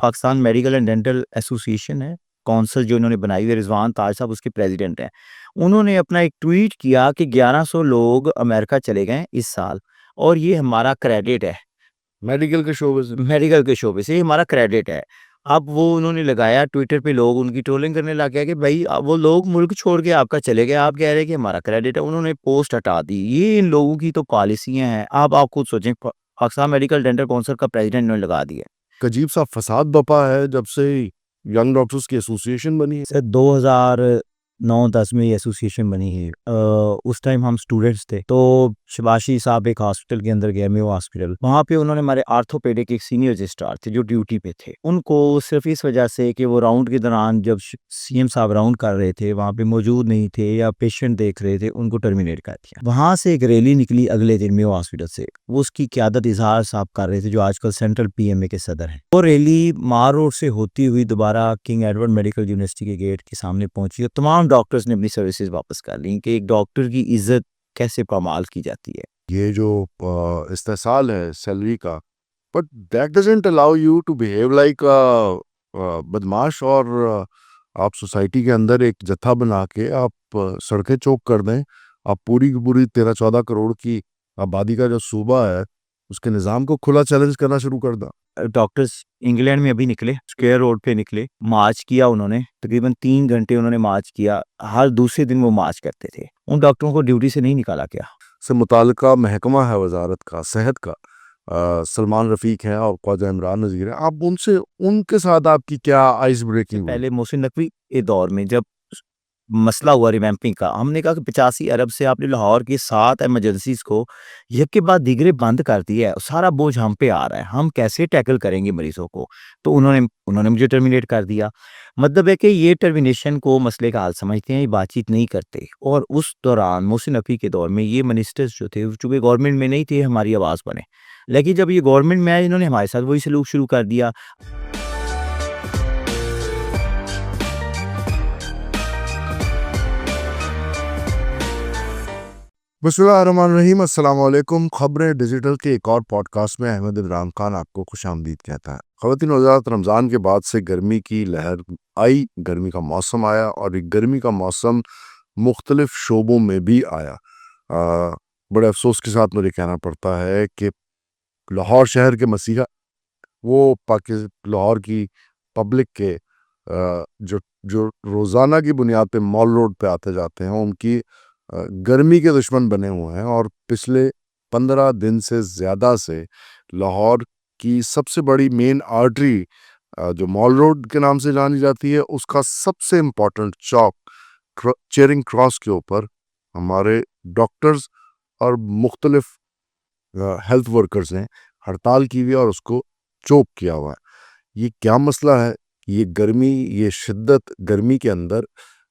Pakistan medical and dental association है, council जो इन्होंने बनाई हुई है, रिजवान ताज साहब उसके प्रेसिडेंट हैं। उन्होंने अपना एक ट्वीट किया कि 1100 लोग अमेरिका चले गए इस साल और ये हमारा क्रेडिट है। मेडिकल के शोबे से। मेडिकल के शोबे से, ये हमारा क्रेडिट है। अब वो उन्होंने लगाया ट्विटर पे, लोग उनकी ट्रोलिंग करने लग गए कि भाई वो लोग मुल्क छोड़ के आपका चले गए, आप कह रहे हैं कि हमारा क्रेडिट है। उन्होंने पोस्ट हटा दी। ये इन लोगों की तो पॉलिसियाँ हैं। अब आप खुद सोचें, पाकिस्तान मेडिकल डेंटल काउंसिल का प्रेसिडेंट इन्होंने लगा दिया। एक अजीब सा फसाद बपा है जब से यंग डॉक्टर्स की एसोसिएशन बनी है। सर 2009-10 में ये एसोसिएशन बनी है। उस टाइम हम स्टूडेंट्स थे, तो शबाशी साहब एक हॉस्पिटल के अंदर गए, मेयो हॉस्पिटल। वहाँ पे उन्होंने हमारे आर्थोपेडिक एक सीनियर रजिस्ट्रार थे जो ड्यूटी पे थे, उनको सिर्फ इस वजह से कि वो राउंड के दौरान जब सीएम साहब राउंड कर रहे थे वहाँ पे मौजूद नहीं थे या पेशेंट देख रहे थे, उनको टर्मिनेट कर दिया। वहाँ से एक रैली निकली अगले दिन मेयो हॉस्पिटल से, वो उसकी क़यादत इजहार साहब कर रहे थे जो आजकल सेंट्रल पीएमए के सदर हैं। वो रैली मार रोड से होती हुई दोबारा किंग एडवर्ड मेडिकल यूनिवर्सिटी के गेट के सामने पहुंची और तमाम डॉक्टर्स ने अपनी सर्विसेज वापस कर ली कि एक डॉक्टर की इज्जत कैसे पामाल की जाती है। ये जो इस्तेसाल है सैलरी का, but that doesn't allow you to behave like बदमाश, और आप सोसाइटी के अंदर एक जत्था बना के आप सड़कें चौक कर दें। आप पूरी की पूरी 13-14 करोड़ की आबादी का जो सूबा है उसके निज़ाम को खुला चैलेंज करना शुरू कर दें। डॉक्टर्स इंग्लैंड में अभी निकले, स्क्वायर रोड पे निकले, मार्च किया उन्होंने, तकरीबन 3 घंटे उन्होंने मार्च किया। हर दूसरे दिन वो मार्च करते थे। उन डॉक्टरों को ड्यूटी से नहीं निकाला गया। से मुताल्लिका महकमा है वजारत का सेहत का, सलमान रफ़ीक हैं और ख्वाजा इमरान नज़ीर हैं। आप उनसे, उनके साथ आपकी क्या आइस ब्रेकिंग हुई? पहले मोहसिन नकवी के दौर में जब मसला हुआ रिवैम्पिंग का, हमने कहा कि 85 अरब से आपने लाहौर की 7 इमरजेंसीज को एक के बाद दीगरे बंद कर दिया है, सारा बोझ हम पे आ रहा है, हम कैसे टैकल करेंगे मरीजों को। तो उन्होंने उन्होंने मुझे टर्मिनेट कर दिया। मतलब है कि ये टर्मिनेशन को मसले का हल समझते हैं, ये बातचीत नहीं करते। और उस दौरान मोहसिन नकवी के दौर में ये मिनिस्टर्स जो थे, चूंकि गवर्नमेंट में नहीं थे, हमारी आवाज़ बने। लेकिन जब ये गवर्नमेंट में आए, इन्होंने हमारे साथ वही सलूक शुरू कर दिया। बिस्मिल्लाहिर्रहमानिर्रहीम, अस्सलाम वालेकुम। खबरें डिजिटल के एक और पॉडकास्ट में अहमद इमरान खान आपको खुशामदीद कहता है। ख़वातीन हज़रात, रमज़ान के बाद से गर्मी की लहर आई, गर्मी का मौसम आया और एक गर्मी का मौसम मुख्तलिफ शोबों में भी आया। बड़े अफसोस के साथ मुझे कहना पड़ता है कि लाहौर शहर के मसीहा, वो लाहौर की पब्लिक के जो जो रोज़ाना की बुनियाद पे मॉल रोड पे आते जाते हैं, उनकी गर्मी के दुश्मन बने हुए हैं। और पिछले 15 दिन से ज़्यादा से लाहौर की सबसे बड़ी मेन आर्टरी जो मॉल रोड के नाम से जानी जाती है, उसका सबसे इम्पोर्टेंट चौक चेरिंग क्रॉस के ऊपर हमारे डॉक्टर्स और मुख्तलिफ हेल्थ वर्कर्स ने हड़ताल की हुई और उसको चोक किया हुआ है। ये क्या मसला है? ये गर्मी, ये शिद्दत गर्मी के अंदर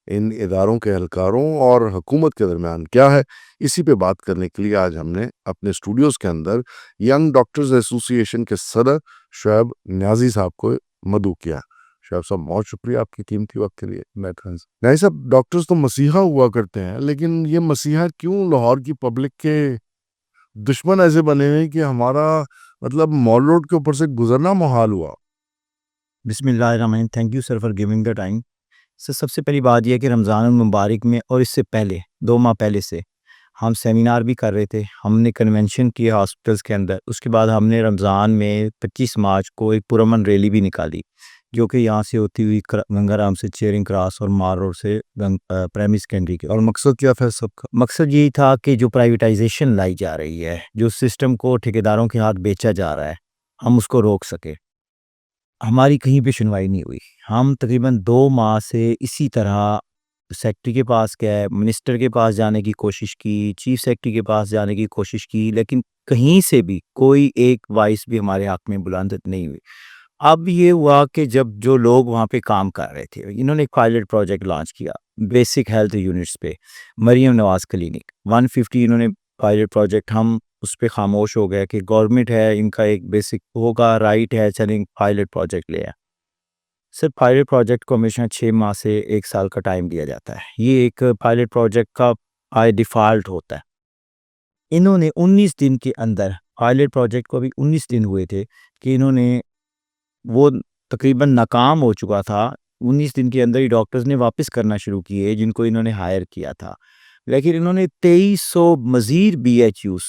इन इदारों के एहलकारों और हुकूमत के दरमियान क्या है? इसी पे बात करने के लिए आज हमने अपने स्टूडियोज़ के अंदर यंग डॉक्टर्स एसोसिएशन के सदर शुएब न्याजी साहब को मदऊ किया। शुएब साहब, बहुत शुक्रिया आपकी कीमती वक्त के लिए। न्याजी साहब, डॉक्टर्स तो मसीहा हुआ करते हैं, लेकिन ये मसीहा क्यों लाहौर की पब्लिक के दुश्मन ऐसे बने हुए कि हमारा मतलब मॉल रोड के ऊपर से गुजरना मुहाल हुआ? बिस्मिल्लाहिर्रहमानिर्रहीम। Thank you sir for giving the time. Sir, सबसे पहली बात यह है कि रमज़ान मुबारक में और इससे पहले 2 माह पहले से हम सेमिनार भी कर रहे थे। हमने कन्वेंशन किया हॉस्पिटल्स के अंदर। उसके बाद हमने रमज़ान में 25 मार्च को एक पुरअमन रैली भी निकाली, जो कि यहाँ से होती हुई गंगाराम से चेरिंग क्रॉस और मार रोड से प्राइमरी सेकेंडरी के। और मकसद क्या था सबका? मकसद यही था कि जो प्राइवेटाइजेशन लाई जा रही है, जो सिस्टम को ठेकेदारों के हाथ बेचा जा रहा है, हम उसको रोक सके। हमारी कहीं पे सुनवाई नहीं हुई। हम तकरीबन 2 माह से इसी तरह सेक्रेटरी के पास गए, मिनिस्टर के पास जाने की कोशिश की, चीफ सेक्रेटरी के पास जाने की कोशिश की, लेकिन कहीं से भी कोई एक वॉइस भी हमारे हक में बुलंद नहीं हुई। अब ये हुआ कि जब जो लोग वहाँ पे काम कर रहे थे, इन्होंने एक पायलट प्रोजेक्ट लॉन्च किया बेसिक हेल्थ यूनिट्स पे, मरियम नवाज़ क्लिनिक 150 इन्होंने पायलट प्रोजेक्ट। हम उस पे खामोश हो गए कि गवर्नमेंट है, इनका एक बेसिक होगा, राइट है, चलें पायलट प्रोजेक्ट ले आए। सिर्फ पायलट प्रोजेक्ट को हमेशा 6 माह से 1 साल का टाइम दिया जाता है। ये एक पायलट प्रोजेक्ट का बाय डिफ़ॉल्ट होता है। इन्होंने 19 दिन के अंदर, पायलट प्रोजेक्ट को अभी 19 दिन हुए थे कि इन्होंने वो तकरीबन नाकाम हो चुका था, 19 दिन के अंदर ही डॉक्टर्स ने वापस करना शुरू किए जिनको इन्होंने हायर किया था। लेकिन इन्होंने 2300 मज़ीद बीएचयूज़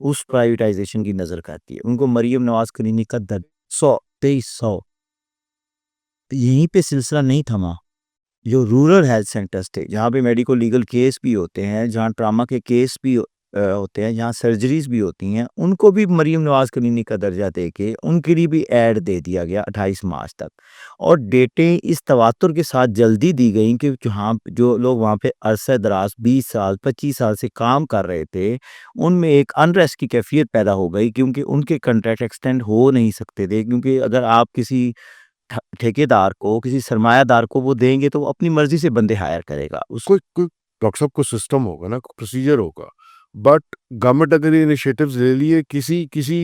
उस प्राइवेटाइज़ेशन की नज़र कर दी है। उनको मरियम नवाज़ क्लिनिक का दर 2300 यहीं पे सिलसिला नहीं थमा। जो रूरल हेल्थ सेंटर्स थे, जहाँ पे मेडिको लीगल केस भी होते हैं, जहाँ ट्रामा के केस भी होते हैं, जहाँ सर्जरीज़ भी होती हैं, उनको भी मरियम नवाज़ क्लिनिक का दर्जा देके उनके लिए भी ऐड दे दिया गया 28 मार्च तक। और डेटें इस तवातुर के साथ जल्दी दी गईं कि जहाँ जो लोग वहाँ पे अरसे दराज 20 साल, 25 साल से काम कर रहे थे, उनमें एक अनरेस्ट की कैफ़ियत पैदा हो गई क्योंकि उनके कॉन्ट्रैक्ट एक्सटेंड हो नहीं सकते थे क्योंकि अगर आप किसी ठेकेदार को, किसी सरमायादार को वो देंगे तो वो अपनी मर्ज़ी से बंदे हायर करेगा। उस कोई कोई डॉक्टर साहब कोई सिस्टम होगा ना, कोई प्रोसीजर होगा। बट गवर्नमेंट अगर ये इनिशिएटिव्स ले लिए किसी किसी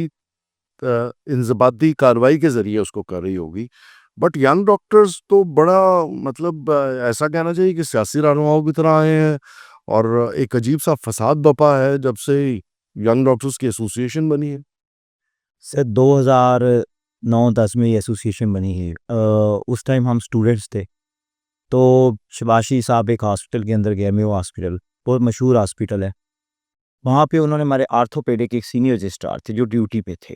इंज़बाती कार्रवाई के ज़रिए उसको कर रही होगी। बट यंग डॉक्टर्स तो बड़ा मतलब ऐसा कहना चाहिए कि सियासी रहनुमाओं की तरह आए हैं और एक अजीब-सा फ़साद बपा है जब से यंग डॉक्टर्स की एसोसिएशन बनी है। सर 2009-10 में ये एसोसिएशन बनी है। उस टाइम हम स्टूडेंट्स थे। तो शबाशी साहब एक हॉस्पिटल के अंदर गए, मेयो हॉस्पिटल, बहुत मशहूर हॉस्पिटल है। वहाँ पे उन्होंने हमारे आर्थोपेडिक एक सीनियर रजिस्ट्रार थे जो ड्यूटी पे थे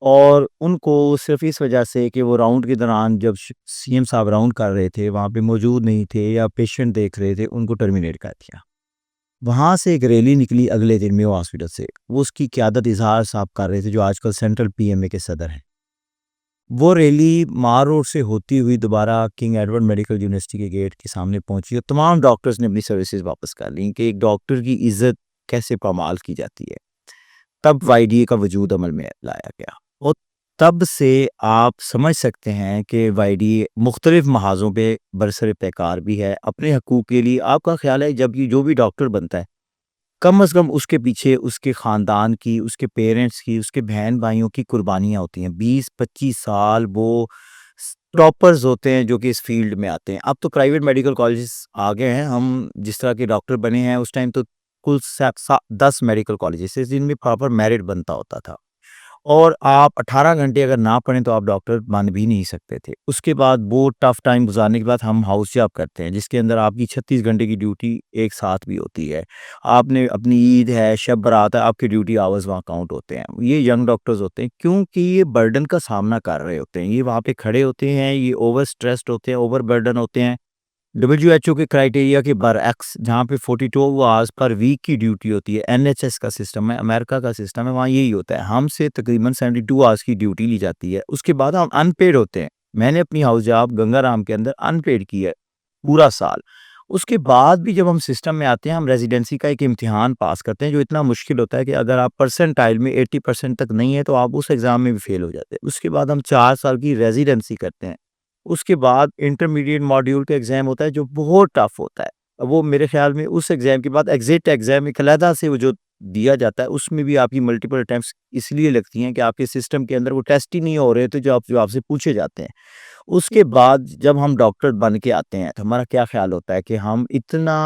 और उनको सिर्फ़ इस वजह से कि वो राउंड के दौरान जब सीएम साहब राउंड कर रहे थे, वहाँ पे मौजूद नहीं थे या पेशेंट देख रहे थे, उनको टर्मिनेट कर दिया। वहाँ से एक रैली निकली अगले दिन मेयो हॉस्पिटल से, वो उसकी क़यादत इज़हार साहब कर रहे थे जो आजकल सेंट्रल पीएमए के सदर हैं। वो रैली मार रोड से होती हुई दोबारा किंग एडवर्ड मेडिकल यूनिवर्सिटी के गेट के सामने पहुंची और तमाम डॉक्टर्स ने अपनी सर्विसेज वापस कर ली कि एक डॉक्टर की इज्जत कैसे पामाल की जाती है। तब वाईडीए का वजूद अमल में लाया गया और तब से आप समझ सकते हैं कि वाईडीए मुख्तलिफ महाजों पे बरसर पैकार भी है अपने हकूक़ के लिए। आपका ख्याल है जब ये जो भी डॉक्टर बनता है कम से कम उसके पीछे उसके ख़ानदान की, उसके पेरेंट्स की, उसके बहन-भाइयों की कुर्बानियाँ होती हैं। 20-25 साल वो टॉपर्स होते हैं जो कि इस फ़ील्ड में आते हैं। अब तो प्राइवेट मेडिकल कॉलेजेस आ गए हैं। हम जिस तरह के डॉक्टर बने हैं उस टाइम तो कुल 10 मेडिकल कॉलेजेस थे जिनमें प्रॉपर मेरिट बनता होता था। और आप 18 घंटे अगर ना पढ़ें तो आप डॉक्टर बन भी नहीं सकते थे। उसके बाद वो टफ़ टाइम गुज़ारने के बाद हम हाउस जॉब करते हैं जिसके अंदर आपकी 36 घंटे की ड्यूटी एक साथ भी होती है। आपने अपनी ईद है, शब बारात है, आपके ड्यूटी आवर्स वहाँ काउंट होते हैं। ये यंग डॉक्टर्स होते हैं क्योंकि ये बर्डन का सामना कर रहे होते हैं। ये वहाँ पे खड़े होते हैं, ये ओवर स्ट्रेस्ड होते हैं, ओवर बर्डन होते हैं। डब्ल्यूएचओ के क्राइटेरिया के बरअक्स जहाँ पे 42 आवर्स पर वीक की ड्यूटी होती है, एनएचएस का सिस्टम है, अमेरिका का सिस्टम है, वहाँ यही होता है। हमसे तकरीबन 72 आवर्स की ड्यूटी ली जाती है, उसके बाद हम अनपेड होते हैं। मैंने अपनी हाउस जॉब गंगाराम के अंदर अनपेड की है, पूरा साल। उसके बाद भी जब हम सिस्टम में आते हैं, हम रेज़िडेंसी का एक इम्तिहान पास करते हैं, जो इतना मुश्किल होता है कि अगर आप परसेंटाइल में 80% तक नहीं है, तो आप उस एग्ज़ाम में भी फ़ेल हो जाते हैं। उसके बाद हम 4 साल की रेज़िडेंसी करते हैं। उसके बाद इंटरमीडिएट मॉड्यूल का एग्ज़ाम होता है जो बहुत टफ़ होता है। वो मेरे ख़्याल में उस एग्ज़ाम के बाद एग्ज़िट एग्ज़ाम एक अलहदा से वो जो दिया जाता है उसमें भी आपकी मल्टीपल अटेम्प्ट्स इसलिए लगती हैं कि आपके सिस्टम के अंदर वो टेस्ट ही नहीं हो रहे थे जो आपसे पूछे जाते हैं। उसके बाद जब हम डॉक्टर बन के आते हैं तो हमारा क्या ख़्याल होता है कि हम इतना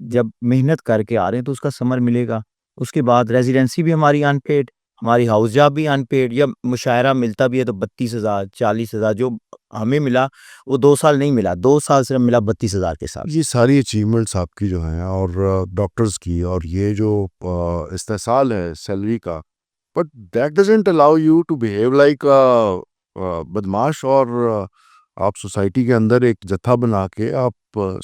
जब मेहनत करके आ रहे हैं तो उसका समर मिलेगा। उसके बाद रेज़िडेंसी भी हमारी अनपेड, हमारी हाउस जॉब भी अनपेड या मुशायरा मिलता भी है तो 32,000 40,000 जो हमें मिला वो 2 साल नहीं मिला, 2 साल सिर्फ मिला 32,000 के साथ। ये सारी अचीवमेंट्स आपकी जो हैं और डॉक्टर्स की और ये जो इस्तेहसाल है सैलरी का, but that doesn't allow you to behave like बदमाश और आप सोसाइटी के अंदर एक जत्था बना के आप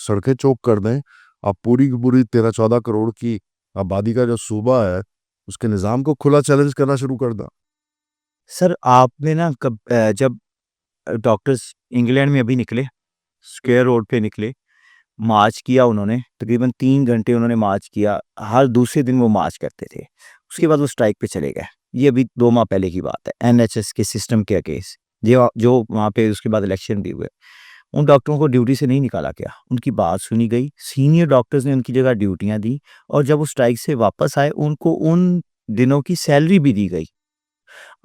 सड़कें चौक कर दें। आप पूरी की पूरी 13-14 करोड़ की आबादी का जो सूबा है उसके निज़ाम को खुला चैलेंज करना शुरू कर दें। सर आपने ना जब डॉक्टर्स इंग्लैंड में अभी निकले, स्क्वायर रोड पे निकले, मार्च किया उन्होंने, तकरीबन 3 घंटे उन्होंने मार्च किया, हर दूसरे दिन वो मार्च करते थे। उसके बाद वो स्ट्राइक पे चले गए। ये अभी 2 माह पहले की बात है, एनएचएस के सिस्टम के अगेंस्ट जो वहाँ पे उसके बाद इलेक्शन भी हुए। उन डॉक्टरों को ड्यूटी से नहीं निकाला गया, उनकी बात सुनी गई, सीनियर डॉक्टर्स ने उनकी जगह ड्यूटियाँ दी और जब वो स्ट्राइक से वापस आए, उनको उन दिनों की सैलरी भी दी गई।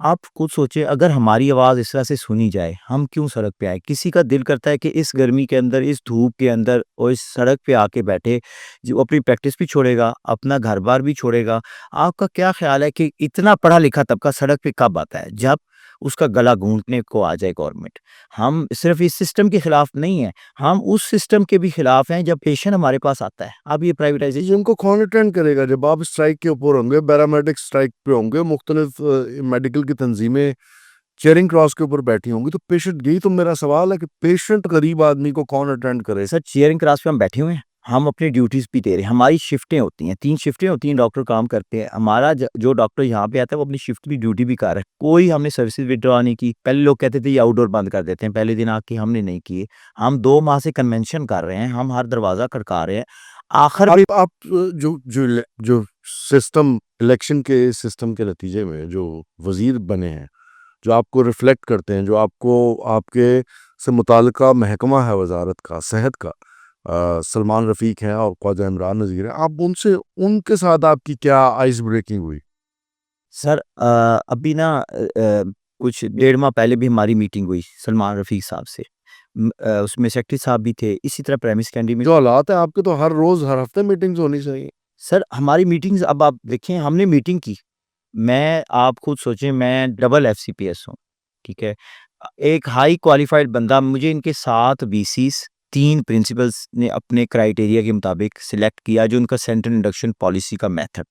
आप खुद सोचिए अगर हमारी आवाज़ इस तरह से सुनी जाए, हम क्यों सड़क पे आए? किसी का दिल करता है कि इस गर्मी के अंदर, इस धूप के अंदर और इस सड़क पे आके बैठे, जो अपनी प्रैक्टिस भी छोड़ेगा, अपना घर-बार भी छोड़ेगा। आपका क्या ख़्याल है कि इतना पढ़ा-लिखा तबका सड़क पे कब आता है? जब उसका गला घूंटने को आ जाए गवर्नमेंट। हम सिर्फ इस सिस्टम के खिलाफ नहीं हैं, हम उस सिस्टम के भी खिलाफ हैं जब पेशेंट हमारे पास आता है। अब ये प्राइवेटाइजेशन जिनको कौन अटेंड करेगा जब आप स्ट्राइक के ऊपर होंगे, पैरामेडिक स्ट्राइक पे होंगे, मुख्तलिफ मेडिकल की तंजीमें चेयरिंग क्रॉस के ऊपर बैठी होंगी, तो पेशेंट, यही तो मेरा सवाल है कि पेशेंट गरीब आदमी को कौन अटेंड करे। सर चेयरिंग क्लास पे हम बैठे हुए हैं, हम अपनी ड्यूटीज़ भी दे रहे हैं, हमारी शिफ्टें होती हैं, 3 शिफ्टें होती हैं, डॉक्टर काम करते हैं। हमारा जो डॉक्टर यहाँ पे आता है वो अपनी शिफ्ट की ड्यूटी भी कर रहा है। कोई हमने सर्विसेज़ विथड्रॉ नहीं की। पहले लोग कहते थे ये आउटडोर बंद कर देते हैं, पहले दिन आके हमने नहीं किए। हम 2 माह से कन्वेंशन कर रहे हैं, हम हर दरवाज़ा खटका रहे हैं। आखिर में आप जो सिस्टम, इलेक्शन के सिस्टम के नतीजे में जो वजीर बने हैं, जो आपको रिफ्लेक्ट करते हैं, जो आपको आपके से मुताल्लिका महकमा है वजारत का सेहत का, सलमान रफ़ीक हैं और ख्वाजा इमरान नज़ीर हैं, आप उनसे, उनके साथ आपकी क्या आइस ब्रेकिंग हुई? सर अभी ना कुछ 1.5 माह पहले भी हमारी मीटिंग हुई सलमान रफ़ीक साहब से। उसमें सेक्रेटरी साहब भी थे, इसी तरह प्राइम मिनिस्टर कैंडी में। जो हालात है आपके, तो हर रोज़ हर हफ्ते मीटिंग्स होनी चाहिए। सर हमारी मीटिंग्स अब आप देखें, हमने मीटिंग की। मैं आप खुद सोचें, मैं डबल एफसीपीएस हूँ, ठीक है? एक हाई क्वालिफाइड बंदा, मुझे इनके 7 वीसीस, 3 प्रिंसिपल्स ने अपने क्राइटेरिया के मुताबिक सिलेक्ट किया, जो उनका सेंट्रल इंडक्शन पॉलिसी का मेथड।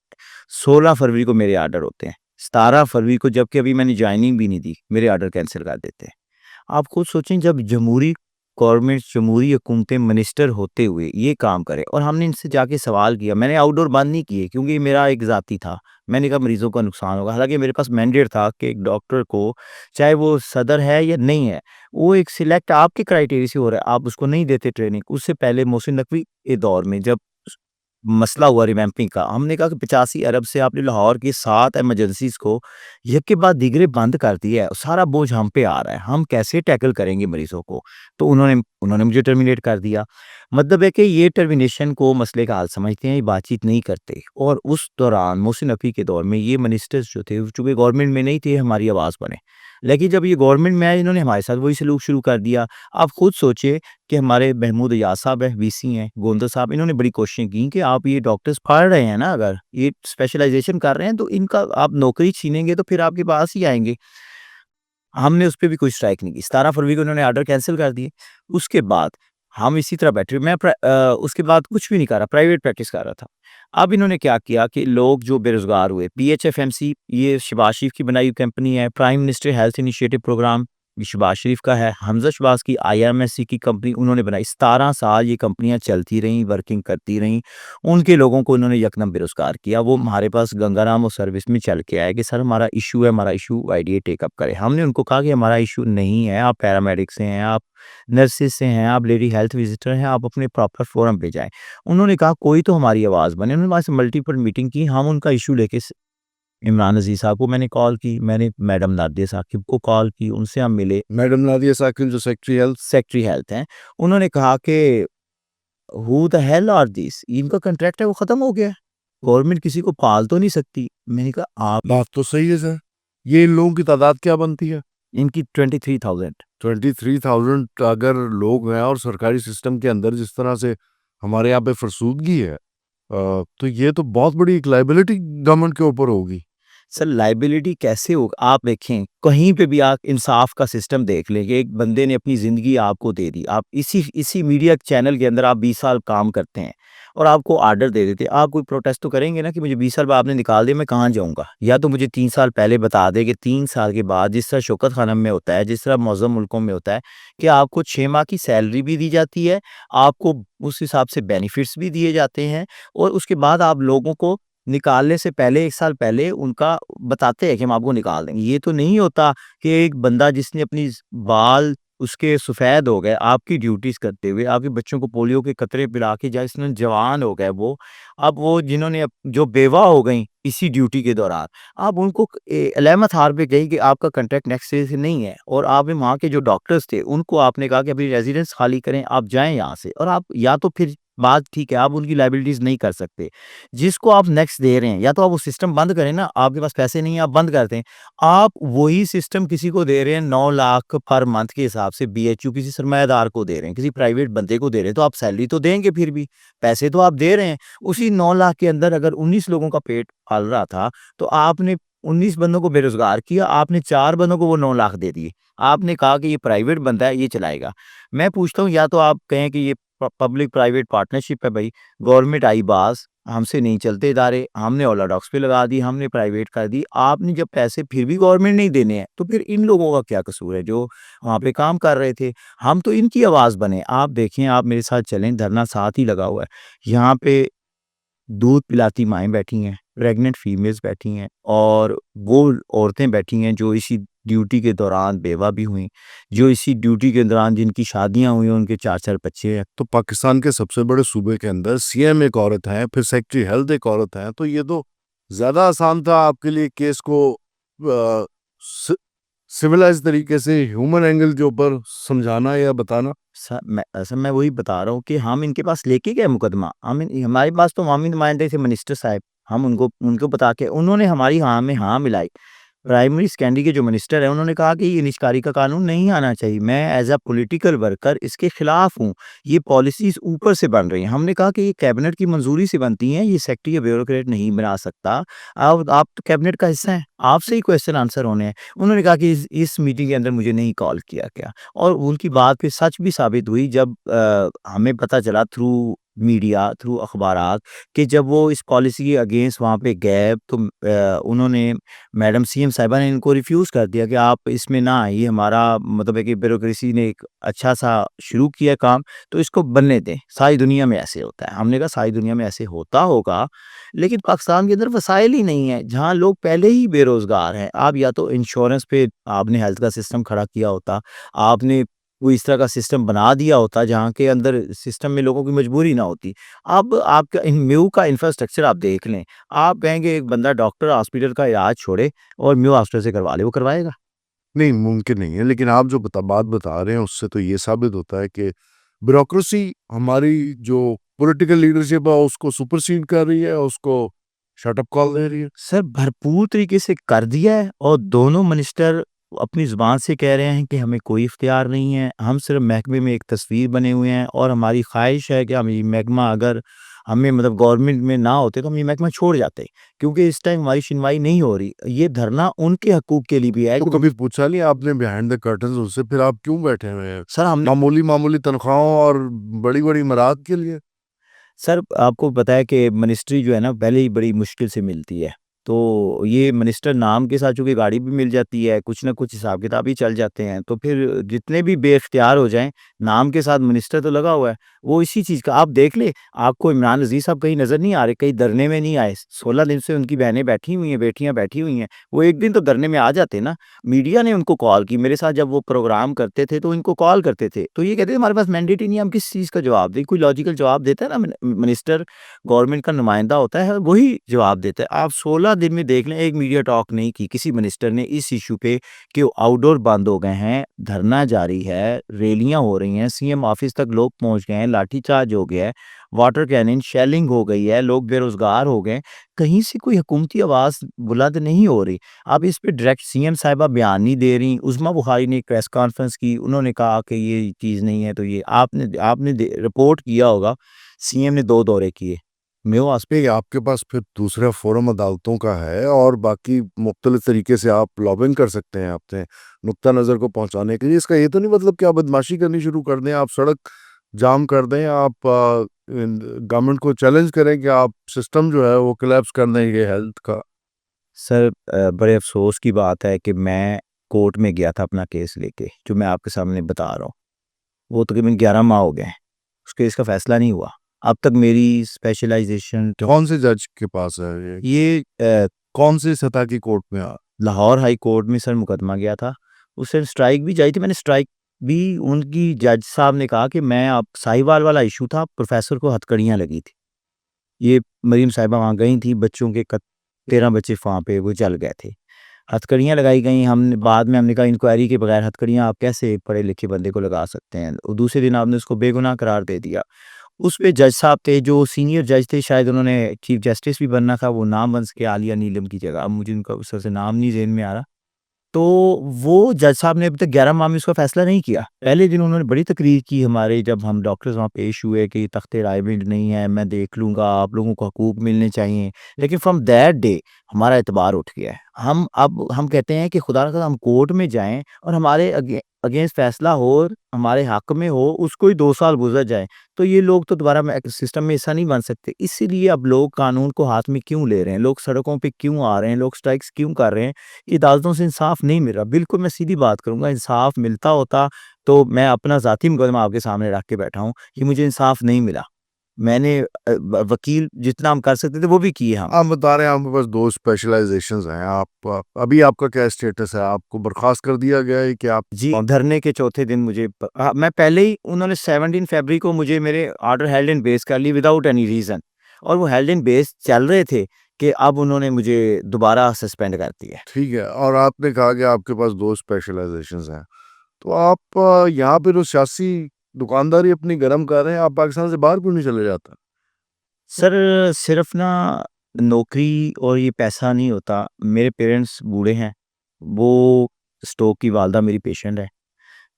16 फरवरी को मेरे ऑर्डर होते हैं, 17 फरवरी को, जबकि अभी मैंने जॉइनिंग भी नहीं दी, मेरे ऑर्डर कैंसल कर देते हैं। आप खुद सोचें, जब जमहूरी गवर्नमेंट, जमहूरी हुकूमतें मिनिस्टर होते हुए ये काम करें, और हमने इनसे जाके सवाल किया। मैंने आउटडोर बंद नहीं किए क्योंकि ये मेरा एक ज़ाती था। मैंने कहा मरीज़ों का नुकसान होगा। हालाँकि मेरे पास मैंडेट था कि एक डॉक्टर को, चाहे वो सदर है या नहीं है, वो एक सिलेक्ट आपके क्राइटेरिया से हो रहा है, आप उसको नहीं देते ट्रेनिंग। उससे पहले मोहसिन नकवी के दौर में जब मसला हुआ रिवैम्पिंग का, हमने कहा कि 85 अरब से आपने लाहौर की 7 इमरजेंसीज़ को एक के बाद दीगरे बंद कर दिया है। सारा बोझ हम पे आ रहा है, हम कैसे टैकल करेंगे मरीज़ों को? तो उन्होंने उन्होंने मुझे टर्मिनेट कर दिया। मतलब है कि ये टर्मिनेशन को मसले का हल समझते हैं, ये बातचीत नहीं करते। और उस दौरान मोहसिन नकवी के दौर में ये मिनिस्टर्स जो थे, चूँकि गवर्नमेंट में नहीं थे, हमारी आवाज़ बने। लेकिन जब ये गवर्नमेंट में आए, इन्होंने हमारे साथ वही सलूक शुरू कर दिया। आप खुद सोचिए कि हमारे महमूद एजाज साहब हैं, वीसी हैं, गोंदा साहब, इन्होंने बड़ी कोशिशें की कि आप ये डॉक्टर्स पढ़ रहे हैं ना, अगर ये स्पेशलाइज़ेशन कर रहे हैं, तो इनका आप नौकरी छीनेंगे तो फिर आपके पास ही आएँगे। हमने उस पे भी कोई स्ट्राइक नहीं की। 17 फरवरी को उन्होंने ऑर्डर कैंसल कर दिए। उसके बाद हम इसी तरह बैठे, उसके बाद कुछ भी नहीं कर रहा, प्राइवेट प्रैक्टिस कर रहा था। अब इन्होंने क्या किया कि लोग जो बेरोज़गार हुए, पीएचएफएमसी, ये शहबाज शरीफ की बनाई हुई कंपनी है, prime minister health initiative programme, ये शहबाज शरीफ का है, हमज़ा शहबाज की आईआरएमएससी की कंपनी उन्होंने बनाई। 17 साल ये कंपनियाँ चलती रहीं, वर्किंग करती रहीं। उनके लोगों को उन्होंने यकदम बेरोज़गार किया। वो हमारे पास गंगाराम और सर्विस में चल के आए कि सर हमारा इश्यू है, हमारा इश्यू आईडीए टेकअप करें। हमने उनको कहा कि हमारा इश्यू नहीं है, आप पैरामेडिक से हैं, आप नर्सेस से हैं, आप लेडी हेल्थ विजिटर हैं, आप अपने प्रॉपर फोरम पे जाएँ। उन्होंने कहा कोई तो हमारी आवाज़ बने। उन्होंने हमारे से मल्टीपल मीटिंग की, हम उनका इश्यू लेके इमरान अज़ीज़ साहब को मैंने कॉल की, मैंने मैडम नादिया साकिब को कॉल की, उनसे हम मिले, मैडम नादिया साकिब जो सेक्रेटरी हेल्थ, सेक्रेटरी हेल्थ हैं। उन्होंने कहा कि who the hell are this, इनका कॉन्ट्रैक्ट है वो ख़त्म हो गया है, गवर्नमेंट किसी को पाल तो नहीं सकती। मैंने कहा आप, बात तो सही है सर। ये इन लोगों की तादाद क्या बनती है? इनकी 23,000। 23,000 अगर लोग हैं और सरकारी सिस्टम के अंदर जिस तरह से हमारे यहाँ पे फरसूदगी है, तो ये तो बहुत बड़ी एक लाइबिलिटी गवर्नमेंट के ऊपर होगी। सर लायबिलिटी कैसे होगा? आप देखें, कहीं पे भी आप इंसाफ का सिस्टम देख लें कि एक बंदे ने अपनी ज़िंदगी आपको दे दी। आप इसी मीडिया चैनल के अंदर आप 20 साल काम करते हैं और आपको ऑर्डर दे देते हैं। आप कोई प्रोटेस्ट तो करेंगे ना कि मुझे 20 साल बाद आपने निकाल दिया, मैं कहाँ जाऊँगा? या तो मुझे 3 साल पहले बता दें कि 3 साल के बाद, जिस तरह शौकत खानम में होता है, जिस तरह मौज़म मुल्कों में होता है कि आपको 6 माह की सैलरी भी दी जाती है, आपको उस हिसाब से बेनिफिट्स भी दिए जाते हैं, और उसके बाद आप लोगों को निकालने से पहले 1 साल पहले उनका बताते हैं कि हम आपको निकाल देंगे। ये तो नहीं होता कि एक बंदा जिसने अपनी बाल उसके सफ़ेद हो गए आपकी ड्यूटीज़ करते हुए, आपके बच्चों को पोलियो के कतरे पिला के जिसने जवान हो गए वो, अब वो जिन्होंने जो बेवा हो गईं इसी ड्यूटी के दौरान, आप उनको अलहमत हार पे कही कि आपका कॉन्ट्रैक्ट नेक्स्ट ईयर से नहीं है, और आपने वहाँ के जो डॉक्टर्स थे उनको आपने कहा कि अभी रेज़िडेंस खाली करें, आप जाएँ यहाँ से, और आप या तो फिर बात ठीक है, आप उनकी लायबिलिटीज़ नहीं कर सकते। जिसको आप नेक्स्ट दे रहे हैं, या तो आप वो सिस्टम बंद करें ना, आपके पास पैसे नहीं है, आप बंद कर दें। आप वही सिस्टम किसी को दे रहे हैं 9 लाख पर मंथ के हिसाब से, बीएचयू किसी सरमायादार को दे रहे हैं, किसी प्राइवेट बंदे को दे रहे हैं, तो आप सैलरी तो देंगे फिर भी, पैसे तो आप दे रहे हैं। उसी 9 लाख के अंदर अगर 19 लोगों का पेट पल रहा था, तो आपने 19 बंदों को बेरोज़गार किया, आपने 4 बंदों को वो 9 लाख दे दिए। आपने कहा कि ये प्राइवेट बंदा है, ये चलाएगा। मैं पूछता हूँ या तो आप कहें कि ये पब्लिक प्राइवेट पार्टनरशिप है भई, गवर्नमेंट आई बाज़, हमसे नहीं चलते इदारे, हमने ओलाडॉक्स पे लगा दी, हमने प्राइवेट कर दी। आपने जब पैसे फिर भी गवर्नमेंट नहीं देने हैं, तो फिर इन लोगों का क्या कसूर है जो वहाँ पे काम कर रहे थे? हम तो इनकी आवाज़ बने। आप देखें, आप मेरे साथ चलें, धरना साथ ही लगा हुआ है। यहाँ पे दूध पिलाती माएँ बैठी हैं, प्रेग्नेंट फीमेल्स बैठी हैं और वो औरतें बैठी हैं जो इसी ड्यूटी के दौरान बेवा भी हुईं, जो इसी ड्यूटी के दौरान जिनकी शादियाँ हुई, उनके 4-4 बच्चे हैं। तो पाकिस्तान के सबसे बड़े सूबे के अंदर सीएम एक औरत है, फिर सेक्रेटरी हेल्थ एक औरत है, तो ये तो ज्यादा आसान था आपके लिए केस को सिविलाइज तरीके से ह्यूमन एंगल के ऊपर समझाना या बताना। सर मैं वही बता रहा हूँ कि हम इनके पास लेके गए मुकदमा। हमारे पास तो अवामी नुमाइंदे थे मिनिस्टर साहब, हम उनको उनको बता के उन्होंने हमारी हाँ में हाँ मिलाई। प्राइमरी सेकेंडरी के जो मिनिस्टर हैं उन्होंने कहा कि ये निजकारी का कानून नहीं आना चाहिए। मैं एज़ अ पॉलिटिकल वर्कर इसके खिलाफ हूँ। ये पॉलिसीज़ ऊपर से बन रही हैं। हमने कहा कि ये कैबिनेट की मंजूरी से बनती हैं, ये सेक्रेटरी या ब्यूरोक्रेट नहीं बना सकता। आप तो कैबिनेट का हिस्सा हैं, आपसे ही क्वेश्चन आंसर होने हैं। उन्होंने कहा कि इस मीटिंग के अंदर मुझे नहीं कॉल किया गया और उनकी बात फिर सच भी साबित हुई जब हमें पता चला थ्रू मीडिया, थ्रू अखबारात कि जब वो इस पॉलिसी के अगेंस्ट वहाँ पे गए तो उन्होंने मैडम सीएम साहिबा ने इनको रिफ्यूज़ कर दिया कि आप इसमें ना आइए, हमारा मतलब है कि ब्यूरोक्रेसी ने एक अच्छा-सा शुरू किया काम, तो इसको बनने दें, सारी दुनिया में ऐसे होता है। हमने कहा सारी दुनिया में ऐसे होता होगा, लेकिन पाकिस्तान के अंदर वसाइल ही नहीं है, जहाँ लोग पहले ही बेरोज़गार हैं। आप या तो इंश्योरेंस पे आपने हेल्थ का सिस्टम खड़ा किया होता, आपने कोई इस तरह का सिस्टम बना दिया होता जहाँ के अंदर सिस्टम में लोगों की मजबूरी ना होती। अब आपका इन म्यू का इंफ्रास्ट्रक्चर आप देख लें, आप कहेंगे एक बंदा डॉक्टर हॉस्पिटल का इलाज छोड़े और म्यू हॉस्पिटल से करवा ले, वो करवाएगा? नहीं, मुमकिन नहीं है, लेकिन आप जो बात बता रहे हैं उससे तो ये साबित होता है कि ब्यूरोक्रेसी हमारी जो पॉलिटिकल लीडरशिप है उसको सुपरसीड कर रही है, उसको शट अप कॉल दे रही है। सर भरपूर तरीके से कर दिया है और दोनों मिनिस्टर अपनी ज़ुबान से कह रहे हैं कि हमें कोई इख्तियार नहीं है, हम सिर्फ़ महकमे में एक तस्वीर बने हुए हैं और हमारी ख़्वाहिश है कि हम ये महकमा अगर हमें मतलब गवर्नमेंट में ना होते तो हम ये महकमा छोड़ जाते, क्योंकि इस टाइम हमारी सुनवाई नहीं हो रही। ये धरना उनके हकूक़ के लिए भी है तो कि कभी पूछा नहीं आपने बिहाइंड द कर्टन्स उससे, फिर आप क्यों बैठे हुए हैं सर हमने मामूली तनख्वाहों और बड़ी-बड़ी मराद के लिए? सर आपको पता है कि मिनिस्ट्री जो है ना पहले ही बड़ी मुश्किल से मिलती है। तो ये मिनिस्टर नाम के साथ चूँकि गाड़ी भी मिल जाती है, कुछ न कुछ हिसाब-किताब ही चल जाते हैं। तो फिर जितने भी बेइख्तियार हो जाएँ, नाम के साथ मिनिस्टर तो लगा हुआ है। वो इसी चीज़ का आप देख लें, आपको इमरान नज़ीर साहब कहीं नज़र नहीं आ रहे, कहीं धरने में नहीं आए। 16 दिन से उनकी बहनें बैठी हुई हैं, बेटियाँ बैठी हुई हैं। वो एक दिन तो धरने में आ जाते ना। मीडिया ने उनको कॉल की, मेरे साथ जब वो प्रोग्राम करते थे तो इनको कॉल करते थे। तो ये कहते थे हमारे पास मैंडेट ही नहीं है, हम किस चीज़ का जवाब दें? कोई लॉजिकल जवाब देता है ना मिनिस्टर गवर्नमेंट का नुमाइंदा होता है, वही जवाब देता है। आप 16 दिन में देख लें, एक मीडिया टॉक नहीं की किसी मिनिस्टर ने इस इश्यू पे कि आउटडोर बंद हो गए हैं, धरना जारी है, रैलियाँ हो रही हैं, सीएम ऑफिस तक लोग पहुँच गए हैं, लाठीचार्ज हो गया है, वाटर कैनन, शेलिंग हो गई है, लोग बेरोज़गार हो गए हैं। कहीं से कोई हुकूमती आवाज़ बुलंद नहीं हो रही। अब इस पे डायरेक्ट सीएम साहिबा बयान नहीं दे रहीं। उज़्मा बुखारी ने एक प्रेस कॉन्फ्रेंस की, उन्होंने कहा कि ये चीज़ नहीं है, तो ये आपने आपने रिपोर्ट किया होगा, सीएम ने 2 दौरे किए। मेरे पास पे आपके पास फिर दूसरा फोरम अदालतों का है और बाकी मुख्तलिफ तरीके से आप लॉबिंग कर सकते हैं अपने नुक्ता नज़र को पहुंचाने के लिए। इसका ये तो नहीं मतलब कि आप बदमाशी करनी शुरू कर दें, आप सड़क जाम कर दें, आप गवर्नमेंट को चैलेंज करें कि आप सिस्टम जो है वो कोलैप्स कर दें ये हेल्थ का। सर बड़े अफ़सोस की बात है कि मैं कोर्ट में गया था अपना केस लेके, जो मैं आपके सामने बता रहा हूँ। वो तकरीबन 11 माह हो गए हैं, उस केस का फ़ैसला नहीं हुआ। अब तक मेरी स्पेशलाइज़ेशन कौन से जज के पास है ये? ये कौन सी सतह की कोर्ट में? लाहौर हाई कोर्ट में सर मुकदमा गया था। उस टाइम स्ट्राइक भी जारी थी, मैंने स्ट्राइक भी उनकी जज साहब ने कहा कि मैं अब साहिवाल वाला इश्यू था, प्रोफ़ेसर को हथकड़ियाँ लगी थी। ये मरीम साहिबा वहाँ गई थी, बच्चों के 13 बच्चे वहाँ पे वो जल गए थे। हथकड़ियाँ लगाई गईं, हमने बाद में हमने कहा इंक्वायरी के बगैर हथकड़ियाँ आप कैसे एक पढ़े-लिखे बंदे को लगा सकते हैं? और दूसरे दिन आपने उसको बेगुनाह करार दे दिया। उस पे जज साहब थे जो सीनियर जज थे, शायद उन्होंने चीफ जस्टिस भी बनना था, वो नाम बन सके आलिया नीलम की जगह। अब मुझे उनका सर से नाम नहीं ज़हन में आ रहा। तो वो जज साहब ने अभी तक 11 माह में उसका फैसला नहीं किया। पहले दिन उन्होंने बड़ी तकरीर की हमारे, जब हम डॉक्टर्स वहाँ पेश हुए कि तख्ते रायविंड नहीं है, मैं देख लूँगा, आप लोगों को हकूक मिलने चाहिए। लेकिन फ्रॉम दैट डे हमारा एतबार उठ गया है। हम कहते हैं कि खुदा ना खास्ता हम कोर्ट में जाएँ और हमारे अगेंस्ट फैसला हो और हमारे हक में हो, उसको ही 2 साल गुज़र जाएँ, तो ये लोग तो दोबारा में सिस्टम में हिस्सा नहीं बन सकते। इसीलिए अब लोग कानून को हाथ में क्यों ले रहे हैं? लोग सड़कों पे क्यों आ रहे हैं? लोग स्ट्राइक्स क्यों कर रहे हैं? कि अदालतों से इंसाफ नहीं मिल रहा। बिल्कुल मैं सीधी बात करूँगा, इंसाफ मिलता होता तो मैं अपना ज़ाती मुकदमा आपके सामने रख के बैठा हूँ कि मुझे इंसाफ नहीं मिला। मैंने वकील जितना हम कर सकते थे वो भी किए हम। आप बता रहे हैं आपके पास 2 स्पेशलाइज़ेशंस हैं। आप अभी आपका क्या स्टेटस है? आपको बर्खास्त कर दिया गया है कि आप जी, धरने के चौथे दिन मुझे मैं पहले ही उन्होंने 17 फरवरी को मुझे मेरे ऑर्डर हेल्ड इन बेस कर ली विदाउट एनी रीज़न, और वो हेल्ड इन बेस चल रहे थे कि अब उन्होंने मुझे दोबारा सस्पेंड कर दिया है। ठीक है, और आपने कहा कि आपके पास 2 स्पेशलाइज़ेशंस हैं। तो आप यहाँ पे जो सियासी दुकानदारी अपनी गरम कर रहे हैं, आप पाकिस्तान से बाहर क्यों नहीं चले जाते? सर सिर्फ़ ना नौकरी और ये पैसा नहीं होता। मेरे पेरेंट्स बूढ़े हैं, वो स्ट्रोक की वालदा मेरी पेशेंट है,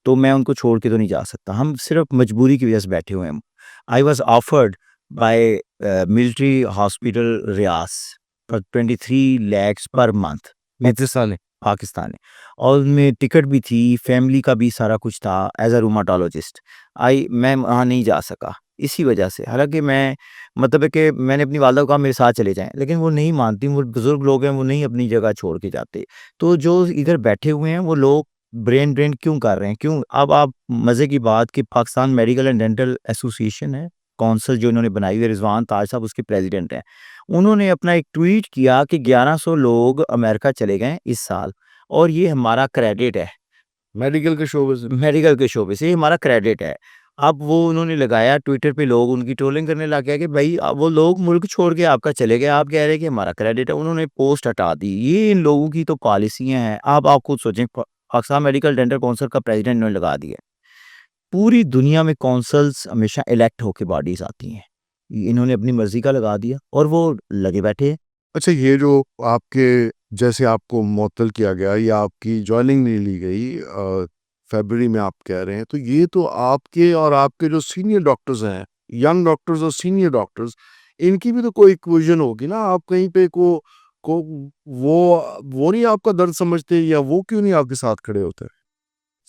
तो मैं उनको छोड़ के तो नहीं जा सकता। हम सिर्फ़ मजबूरी की वजह से बैठे हुए हैं। I was offered by military hospital Riyas for 23 lakhs per month. Pakistani. Pakistan है, और उनमें टिकट भी थी, फैमिली का भी सारा कुछ था एज़ अ रूमाटोलॉजिस्ट। मैं वहाँ नहीं जा सका इसी वजह से। हालाँकि मैं मतलब है कि मैंने अपनी वालदा को कहा मेरे साथ चले जाएँ, लेकिन वो नहीं मानती, वो बुज़ुर्ग लोग हैं, वो नहीं अपनी जगह छोड़ के जाते। तो जो इधर बैठे हुए हैं वो लोग ब्रेन ड्रेन क्यों कर रहे हैं? क्यों? अब आप मज़े की बात कि Pakistan medical and dental association है, कौंसल जो इन्होंने बनाई हुई है, रिज़वान ताज साहब उसके प्रेज़िडेंट हैं। उन्होंने अपना एक ट्वीट किया कि 1100 लोग अमेरिका चले गए इस साल, और ये हमारा क्रेडिट है, मेडिकल के शोबे से। मेडिकल के शोबे से, ये हमारा क्रेडिट है। अब वो उन्होंने लगाया ट्विटर पे, लोग उनकी ट्रोलिंग करने लग गए कि भाई वो लोग मुल्क छोड़ के आपका चले गए, आप कह रहे हैं कि हमारा क्रेडिट है। उन्होंने पोस्ट हटा दी। ये इन लोगों की तो पॉलिसियाँ हैं। अब आप खुद सोचें, पाकिस्तान मेडिकल डेंटल काउंसिल का प्रेज़िडेंट इन्होंने लगा दिया। पूरी दुनिया में काउंसिल्स हमेशा इलेक्ट होके बॉडीज़ आती हैं। इन्होंने अपनी मर्ज़ी का लगा दिया और वो लगे बैठे हैं। अच्छा, ये जो आपके जैसे आपको मुअत्तल किया गया या आपकी जॉइनिंग नहीं ली गई फ़रवरी में आप कह रहे हैं, तो ये तो आपके और आपके जो सीनियर डॉक्टर्स हैं, यंग डॉक्टर्स और सीनियर डॉक्टर्स, इनकी भी तो कोई इक्वेशन होगी ना। आप कहीं पे को वो नहीं आपका दर्द समझते, या वो क्यों नहीं आपके साथ खड़े होते?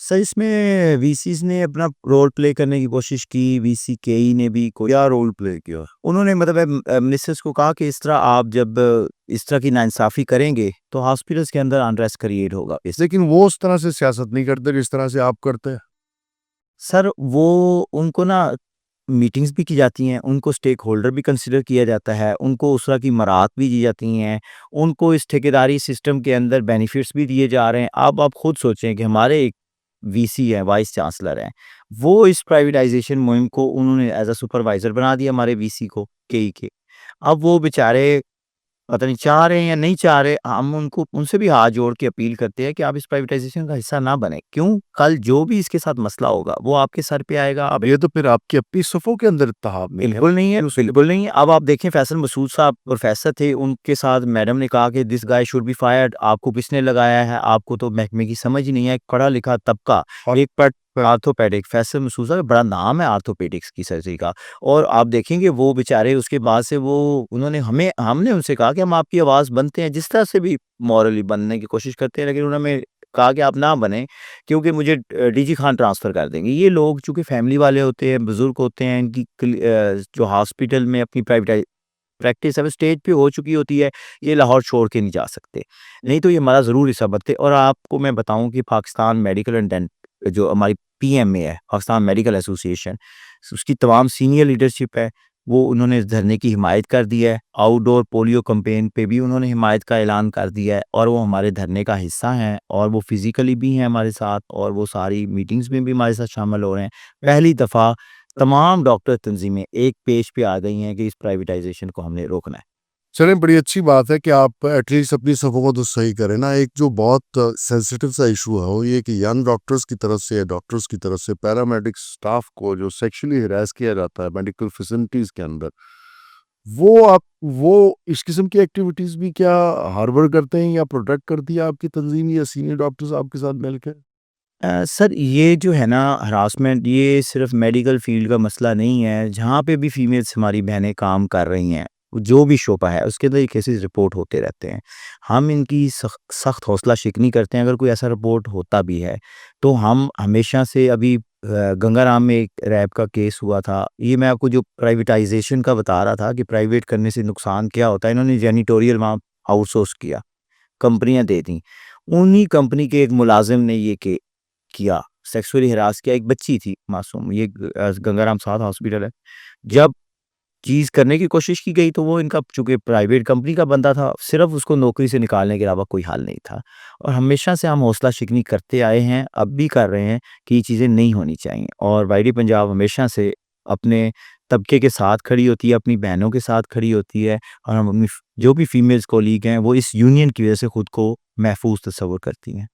सर इसमें वीसीज़ ने अपना रोल प्ले करने की कोशिश की, वीसीकेई ने भी कोई क्या रोल प्ले किया? उन्होंने मतलब मिनिस्टर्स को कहा कि इस तरह आप जब इस तरह की नाइंसाफ़ी करेंगे, तो हॉस्पिटल्स के अंदर अनरेस्ट क्रिएट होगा। लेकिन वो उस तरह से सियासत नहीं करते जिस तरह से आप करते हैं। सर वो उनको ना मीटिंग्स भी की जाती हैं, उनको स्टेक होल्डर भी कंसिडर किया जाता है, उनको उस तरह की मराहत भी दी जाती हैं, उनको इस ठेकेदारी सिस्टम के अंदर बेनिफिट्स भी दिए जा रहे हैं। अब आप खुद सोचें कि हमारे एक वीसी हैं, वाइस चांसलर हैं, वो इस प्राइवेटाइज़ेशन मुहिम को उन्होंने एज़ अ सुपरवाइज़र बना दिया हमारे वीसी को, केई के। अब वो बेचारे पता नहीं चाह रहे हैं या नहीं चाह रहे, हम उनको उनसे भी हाथ जोड़ के अपील करते हैं कि आप इस प्राइवेटाइज़ेशन का हिस्सा ना बनें। क्यों? कल जो भी इसके साथ मसला होगा, वो आपके सर पे आएगा। अब ये तो फिर आपकी अपनी सफ़ों के अंदर इत्तेहाद नहीं है। बिल्कुल नहीं है, बिल्कुल नहीं है। अब आप देखें फैसल मसूद साहब प्रोफ़ेसर थे, उनके साथ मैडम ने कहा कि this guy should be fired, आपको किसने लगाया है? आपको तो महकमे की समझ ही नहीं है। पढ़ा-लिखा तबका, और एक पट आर्थोपेडिक फैसल मसूद साहब बड़ा नाम है आर्थोपेडिक्स की सर्जरी का, और आप देखेंगे वो बेचारे उसके बाद से वो उन्होंने हमने उनसे कहा कि हम आपकी आवाज़ बनते हैं, जिस तरह से भी मॉरली बनने की कोशिश करते हैं, लेकिन उन्होंने कहा कि आप ना बनें क्योंकि मुझे डीजी खान ट्रांसफ़र कर देंगे। ये लोग चूँकि फैमिली वाले होते हैं, बुज़ुर्ग होते हैं, इनकी जो हॉस्पिटल में अपनी प्रैक्टिस है वो स्टेज पे हो चुकी होती है, ये लाहौर छोड़ के नहीं जा सकते। नहीं तो ये हमारा ज़रूर हिस्सा बनते। और आपको मैं बताऊँ कि पाकिस्तान मेडिकल एंड डेंट जो हमारी पीएमए है, पाकिस्तान मेडिकल एसोसिएशन, उसकी तमाम सीनियर लीडरशिप है, वो उन्होंने इस धरने की हिमायत कर दी है। आउटडोर पोलियो कैंपेन पे भी उन्होंने हिमायत का ऐलान कर दिया है, और वो हमारे धरने का हिस्सा हैं, और वो फिज़िकली भी हैं हमारे साथ, और वो सारी मीटिंग्स में भी हमारे साथ शामिल हो रहे हैं। पहली दफ़ा तमाम डॉक्टर तंज़ीमें एक पेज पे आ गई हैं कि इस प्राइवेटाइज़ेशन को हमने रोकना है। चलें, बड़ी अच्छी बात है कि आप एटलीस्ट अपनी सफ़ों को तो सही करें ना। एक जो बहुत सेंसिटिव सा इशू है वो ये कि यंग डॉक्टर्स की तरफ से, डॉक्टर्स की तरफ से पैरामेडिक स्टाफ को जो सेक्सुअली हरास किया जाता है मेडिकल फैसिलिटीज़ के अंदर, वो इस किस्म की एक्टिविटीज़ भी क्या हार्बर करते हैं या प्रोटेक्ट करती है आपकी तंजीम या सीनियर डॉक्टर्स आपके साथ मिलकर? सर ये जो है ना हरासमेंट, ये सिर्फ मेडिकल फील्ड का मसला नहीं है। जहाँ पे भी फीमेल्स हमारी बहनें काम कर रही हैं, जो भी शोबा है उसके अंदर ये केसेस रिपोर्ट होते रहते हैं। हम इनकी सख्त हौसला शिकनी करते हैं। अगर कोई ऐसा रिपोर्ट होता भी है तो हम हमेशा से अभी गंगाराम में एक रैप का केस हुआ था। ये मैं आपको जो प्राइवेटाइजेशन का बता रहा था कि प्राइवेट करने से नुकसान क्या होता है, इन्होंने जेनिटोरियल वहाँ आउटसोर्स किया, कंपनियां दे दी। उन्हीं कंपनी के एक मुलाजिम ने ये किया, सेक्सुअली हरास किया, एक बच्ची थी मासूम, ये गंगाराम साध हॉस्पिटल है। जब चीज़ करने की कोशिश की गई तो वो इनका चूँकि प्राइवेट कंपनी का बंदा था, सिर्फ़ उसको नौकरी से निकालने के अलावा कोई हल नहीं था। और हमेशा से हम हौसला शिकनी करते आए हैं, अब भी कर रहे हैं कि ये चीज़ें नहीं होनी चाहिए। और वाइडी पंजाब हमेशा से अपने तबके के साथ खड़ी होती है, अपनी बहनों के साथ खड़ी होती है, और हम अपनी जो भी फीमेल्स कोलीग हैं, वो इस यूनियन की वज़ह से खुद को महफूज़ तस्वुर करती हैं।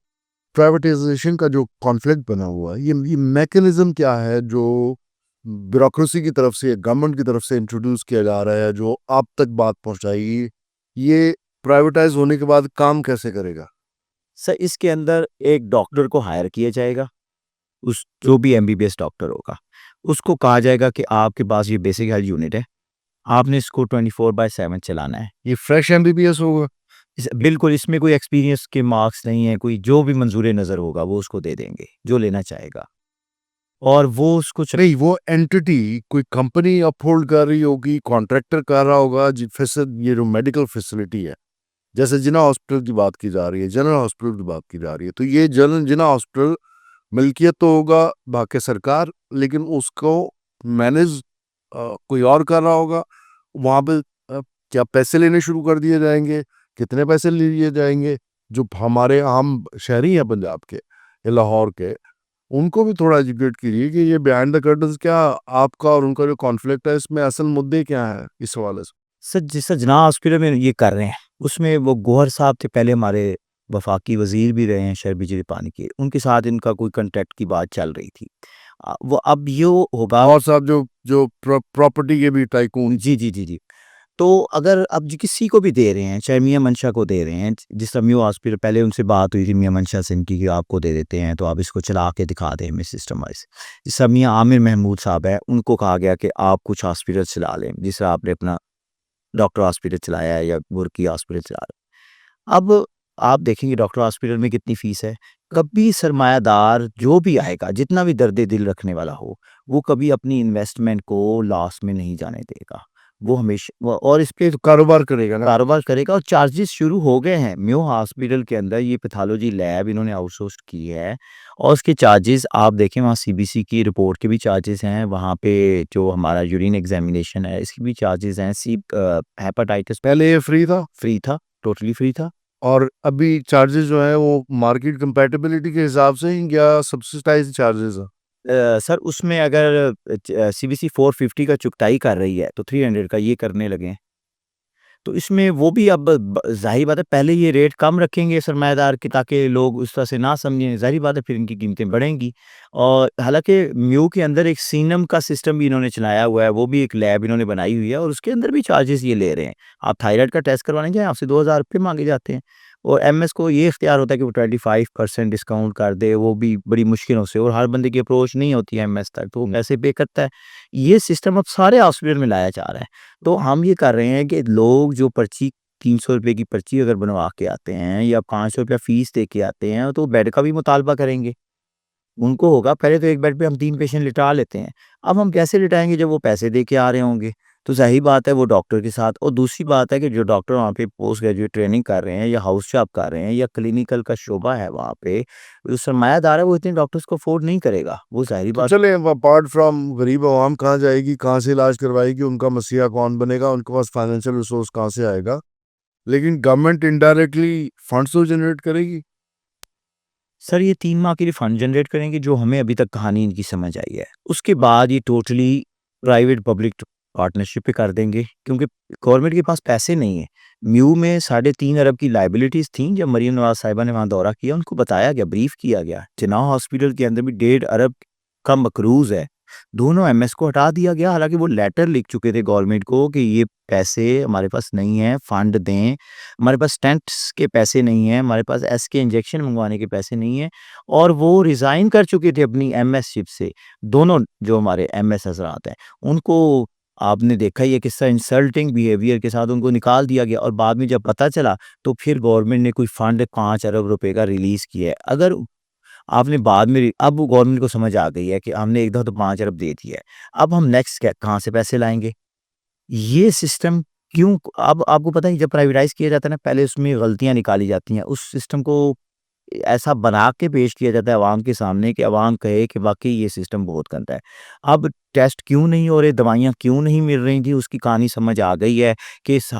प्राइवेटाइजेशन का जो कॉन्फ्लिक्ट बना हुआ है, ये मैकेनिज्म क्या है जो ब्यूरोक्रेसी की तरफ से, गवर्नमेंट की तरफ से इंट्रोड्यूस किया जा रहा है, जो आप तक बात पहुंचाएगी? ये प्राइवेटाइज होने के बाद काम कैसे करेगा? सर इसके अंदर एक डॉक्टर को हायर किया जाएगा, उस जो भी एमबीबीएस डॉक्टर होगा, उसको कहा जाएगा कि आपके पास ये बेसिक हेल्थ यूनिट है, आपने इसको 24/7 चलाना है। ये फ्रेश एमबीबीएस होगा? बिल्कुल इसमें कोई एक्सपीरियंस के मार्क्स नहीं है, कोई जो भी मंज़ूर नज़र होगा वो उसको दे देंगे, जो लेना चाहेगा। और वो उसको नहीं, वो एंटिटी कोई कंपनी अपहोल्ड कर रही होगी, कॉन्ट्रैक्टर कर रहा होगा, ये जो मेडिकल फैसिलिटी है, जैसे जिना हॉस्पिटल की बात की जा रही है, जनरल हॉस्पिटल की बात की जा रही है, तो ये जनरल जिना हॉस्पिटल मिल्कियत तो होगा बाकी सरकार, लेकिन उसको मैनेज कोई और कर रहा होगा। वहाँ पे क्या पैसे लेने शुरू कर दिए जाएंगे? कितने पैसे लिए जाएंगे? जो हमारे आम शहरी हैं पंजाब के या लाहौर के, उनको भी थोड़ा एजुकेट कीजिए कि ये बिहाइंड द कर्टन्स क्या आपका और उनका जो कॉन्फ्लिक्ट है, इसमें असल मुद्दे क्या है इस हवाले से? सर जिस जना हॉस्पिटल में ये कर रहे हैं, उसमें वो गौहर साहब थे, पहले हमारे वफाकी वज़ीर भी रहे हैं शहर बिजली पानी के, उनके साथ इनका कोई कॉन्ट्रैक्ट की बात चल रही थी। वो अब ये होगा। और साहब जो जो प्रॉपर्टी के भी टाइकून। जी, जी, जी, जी। तो अगर अब किसी को भी दे रहे हैं, चाहे मियाँ मंशा को दे रहे हैं, जिस तरह म्यू हॉस्पिटल पहले उनसे बात हुई थी मियाँ मंशा से इनकी कि आपको दे देते हैं, तो आप इसको चला के दिखा दें हमें सिस्टम वाइज़। जिस तरह मियाँ आमिर महमूद साहब हैं, उनको कहा गया कि आप कुछ हॉस्पिटल चला लें, जिस तरह आपने अपना डॉक्टर हॉस्पिटल चलाया है या बुर्की हॉस्पिटल चला रहे हैं। अब आप देखेंगे डॉक्टर हॉस्पिटल में कितनी फ़ीस है। कभी सरमायादार जो भी आएगा, जितना भी दर्द दिल रखने वाला हो, वो कभी अपनी इन्वेस्टमेंट को लॉस में नहीं जाने देगा। वो हमेशा और इस पे तो कारोबार करेगा ना। कारोबार करेगा, और चार्जेस शुरू हो गए हैं। म्यो हॉस्पिटल के अंदर ये पैथोलॉजी लैब इन्होंने आउटसोर्स की है, और उसके चार्जेस आप देखें, वहाँ सीबीसी की रिपोर्ट के भी चार्जेस हैं, वहाँ पे जो हमारा यूरिन एग्जामिनेशन है इसकी भी चार्जेस हैं। हेपेटाइटिस पहले ये फ्री था फ्री था, टोटली फ्री था। और अभी चार्जेस जो है वो मार्केट कंपैटिबिलिटी के हिसाब से ही या सब्सिडाइज चार्जेस है? सर उसमें अगर सीबीसी 450 का चुगताई कर रही है तो 300 का ये करने लगे हैं। तो इसमें वो भी अब ज़ाहिर बात है, पहले ये रेट कम रखेंगे सरमायादार के, ताकि लोग उस तरह से ना समझें, ज़ाहिर बात है फिर इनकी कीमतें बढ़ेंगी। और हालाँकि म्यू के अंदर एक सीनम का सिस्टम भी इन्होंने चलाया हुआ है, वो भी एक लैब इन्होंने बनाई हुई है, और उसके अंदर भी चार्जेस ये ले रहे हैं। आप थायराइड का टेस्ट करवाने जाएँ, आपसे 2000 रुपए माँगे जाते हैं, और एमएस को ये इख्तियार होता है कि वो 25% डिस्काउंट कर दे, वो भी बड़ी मुश्किलों से, और हर बंदे की अप्रोच नहीं होती है एमएस तक, तो वो पैसे पे करता है। ये सिस्टम अब सारे हॉस्पिटल में लाया जा रहा है। तो हम ये कर रहे हैं कि लोग जो पर्ची 300 रुपए की पर्ची अगर बनवा के आते हैं या 500 रुपया फ़ीस दे के आते हैं, तो बेड का भी मुतालबा करेंगे। उनको होगा पहले तो एक बेड पे हम 3 पेशेंट लिटा लेते हैं। अब हम कैसे लिटाएँगे जब वो पैसे दे के आ रहे होंगे? तो ज़ाहिर बात है वो डॉक्टर के साथ, और दूसरी बात है कि जो डॉक्टर वहाँ पे पोस्ट ग्रेजुएट ट्रेनिंग कर रहे हैं या हाउस जॉब कर रहे हैं या क्लिनिकल का शोबा है वहाँ पे, जो सरमायादार है वो इतने डॉक्टर्स को अफ़ोर्ड नहीं करेगा। वो ज़ाहिर तो बात। चले अपार्ट फ्रॉम गरीब आवाम कहाँ जाएगी, कहाँ से इलाज करवाएगी, उनका मसीहा कौन बनेगा, उनके पास फाइनेंशियल रिसोर्स कहाँ से आएगा? लेकिन गवर्नमेंट इनडायरेक्टली फंड्स तो जनरेट करेगी। सर ये 3 माह के लिए फंड जनरेट करेंगे, जो हमें अभी तक कहानी इनकी समझ आई है। उसके बाद ये टोटली प्राइवेट पब्लिक पार्टनरशिप पे कर देंगे, क्योंकि गवर्नमेंट के पास पैसे नहीं है। म्यू में 3.5 अरब की लायबिलिटीज़ थीं। जब मरीम नवाज़ साहिबा ने वहाँ दौरा किया, उनको बताया गया, ब्रीफ किया गया। जिन्ना हॉस्पिटल के अंदर भी 1.5 अरब का मकरूज़ है। दोनों एमएस को हटा दिया गया। हालाँकि वो लेटर लिख चुके थे गवर्नमेंट को कि ये पैसे हमारे पास नहीं है, फंड दें। हमारे पास स्टेंट्स के पैसे नहीं हैं, हमारे पास एसके इंजेक्शन मंगवाने के पैसे नहीं हैं और वो रिज़ाइन कर चुके थे अपनी एमएसशिप से। दोनों जो हमारे एमएस हज़रात हैं, उनको आपने देखा ही है किस्सा इंसल्टिंग बिहेवियर के साथ उनको निकाल दिया गया और बाद में जब पता चला तो फिर गवर्नमेंट ने कोई फंड 5 अरब रुपए का रिलीज़ किया है। अगर आपने बाद में अब वो गवर्नमेंट को समझ आ गई है कि हमने एक दफ़ा तो 5 अरब दे दिया है। अब हम नेक्स्ट क्या कहाँ से पैसे लाएँगे? ये सिस्टम क्यों अब आपको पता है जब प्राइवेटाइज़ किया जाता है ना पहले उसमें गलतियाँ निकाली जाती हैं। उस सिस्टम को ऐसा बना के पेश किया जाता है अवाम के सामने कि अवाम कहे कि वाक़ई ये सिस्टम बहुत गंदा है। अब टेस्ट क्यों नहीं हो रहे, दवाइयाँ क्यों नहीं मिल रही थी, उसकी कहानी समझ आ गई है कि इस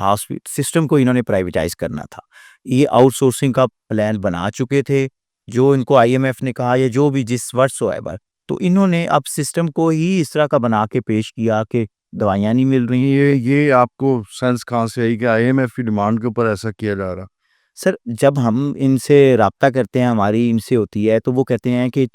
सिस्टम को इन्होंने प्राइवेटाइज़ करना था। ये आउटसोर्सिंग का प्लान बना चुके थे, जो इनको आईएमएफ ने कहा या जो भी जिस व्हाट्सोएवर तो इन्होंने अब सिस्टम को ही इस तरह का बना के पेश किया कि दवाइयाँ नहीं मिल रही। ये आपको सेंस कहाँ से आई कि आईएमएफ की डिमांड के ऊपर ऐसा किया जा रहा? सर, जब हम इनसे राब्ता करते हैं, हमारी इनसे होती है, तो वो कहते हैं कि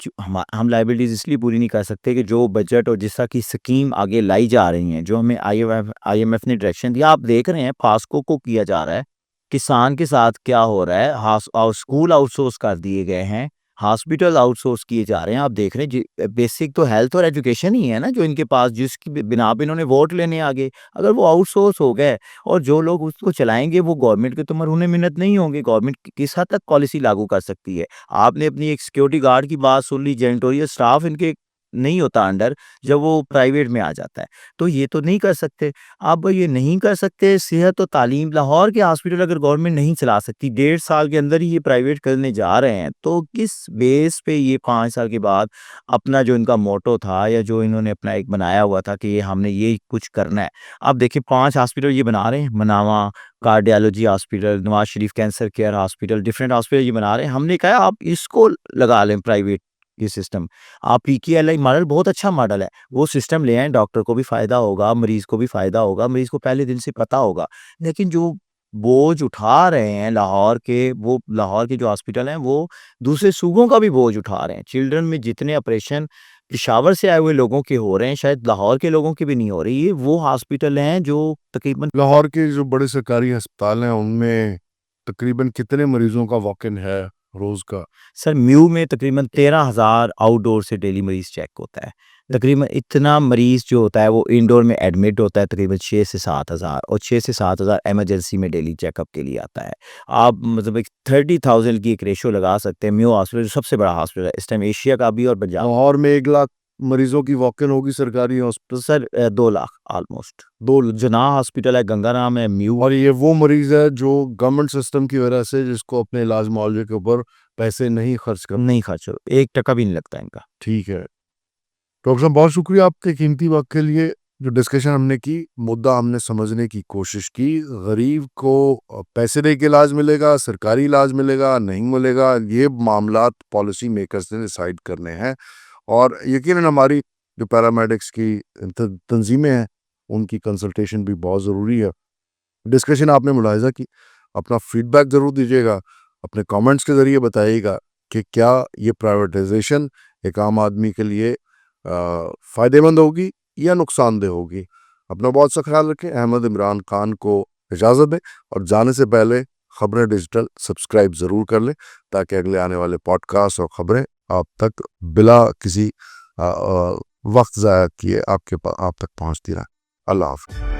हम लायबिलिटीज़ इसलिए पूरी नहीं कर सकते कि जो बजट और जिस तरह की स्कीम आगे लाई जा रही हैं, जो हमें आईएमएफ ने डायरेक्शन दिया, आप देख रहे हैं पास्को को किया जा रहा है। किसान के साथ क्या हो रहा है, स्कूल आउटसोर्स कर दिए गए हैं, हॉस्पिटल आउटसोर्स किए जा रहे हैं। आप देख रहे हैं बेसिक तो हेल्थ और एजुकेशन ही है ना जो इनके पास जिसकी बिना पे इन्होंने वोट लेने आ गए। अगर वो आउटसोर्स हो गए और जो लोग उसको चलाएँगे वो गवर्नमेंट के तो मरहूने मिन्नत नहीं होंगे। गवर्नमेंट किस हद तक पॉलिसी लागू कर सकती है? आपने अपनी एक सिक्योरिटी गार्ड की बात सुन ली, जैनिटोरियल स्टाफ इनके नहीं होता अंडर, जब वो प्राइवेट में आ जाता है। तो ये तो नहीं कर सकते। अब ये नहीं कर सकते, सेहत और तालीम लाहौर के हॉस्पिटल अगर गवर्नमेंट नहीं चला सकती, 1.5 साल के अंदर ही ये प्राइवेट करने जा रहे हैं, तो किस बेस पे ये 5 साल के बाद अपना जो इनका मोटो था या जो इन्होंने अपना एक बनाया हुआ था कि ये हमने ये कुछ करना है। अब देखिए 5 हॉस्पिटल ये बना रहे हैं, मनावा cardiology hospital, Nawaz Sharif cancer care hospital, different hospital ये बना रहे हैं। हमने कहा आप इसको लगा लें प्राइवेट ये सिस्टम। आप पीकेएलआई मॉडल बहुत अच्छा मॉडल है। वो सिस्टम ले आएँ, डॉक्टर को भी फ़ायदा होगा, मरीज़ को भी फ़ायदा होगा, मरीज़ को पहले दिन से पता होगा। लेकिन जो बोझ उठा रहे हैं लाहौर के जो हॉस्पिटल हैं, वो दूसरे सूबों का भी बोझ उठा रहे हैं। चिल्ड्रन में जितने ऑपरेशन पेशावर से आए हुए लोगों के हो रहे हैं, शायद लाहौर के लोगों के भी नहीं हो रहे। ये वो हॉस्पिटल हैं जो तकरीबन लाहौर के जो बड़े सरकारी अस्पताल हैं उनमें तकरीबन कितने मरीजों का वॉक-इन है रोज़ का? सर म्यू में तकरीबन 13,000 आउटडोर से डेली मरीज़ चेक होता है। तकरीबन इतना मरीज़ जो होता है वो इंडोर में एडमिट होता है तकरीबन 6 से 7,000 और 6 से 7,000 इमरजेंसी में डेली चेकअप के लिए आता है। आप मतलब एक 30,000 की एक रेशियो लगा सकते हैं। म्यू हॉस्पिटल जो सबसे बड़ा हॉस्पिटल है इस टाइम एशिया का भी और पंजाब लाहौर में 1 लाख मरीजों की वॉक-इन होगी सरकारी तो hospital. Sir 2 lakh almost. 2 जनाह hospital है, गंगाराम है, म्यू और ये वो मरीज है जो गवर्नमेंट सिस्टम की वजह से जिसको अपने इलाज मुआवजे के ऊपर पैसे नहीं खर्च कर नहीं खर्च 1 टका भी नहीं लगता इनका। ठीक है। डॉक्टर साहब बहुत शुक्रिया आपके कीमती वक़्त के लिए। जो डिस्कशन हमने की, मुद्दा हमने समझने की कोशिश की। गरीब को पैसे दे के इलाज मिलेगा, सरकारी इलाज मिलेगा, नहीं मिलेगा, ये मामलात पॉलिसी मेकर्स ने डिसाइड करने हैं। और यकीनन हमारी जो पैरामेडिक्स की तंजीमें हैं, उनकी कंसल्टेशन भी बहुत ज़रूरी है। डिस्कशन आपने मुलाहिज़ा की, अपना फीडबैक ज़रूर दीजिएगा, अपने कमेंट्स के ज़रिए बताइएगा कि क्या ये प्राइवेटाइजेशन एक आम आदमी के लिए फ़ायदेमंद होगी या नुकसानदेह होगी। अपना बहुत सा ख्याल रखें। अहमद इमरान खान को इजाज़त दें और जाने से पहले खबरें डिजिटल सब्सक्राइब ज़रूर कर लें ताकि अगले आने वाले पॉडकास्ट और ख़बरें आप तक बिला किसी वक्त ज़ाया किए आप तक पहुँचती रहें। अल्लाह हाफ़िज़।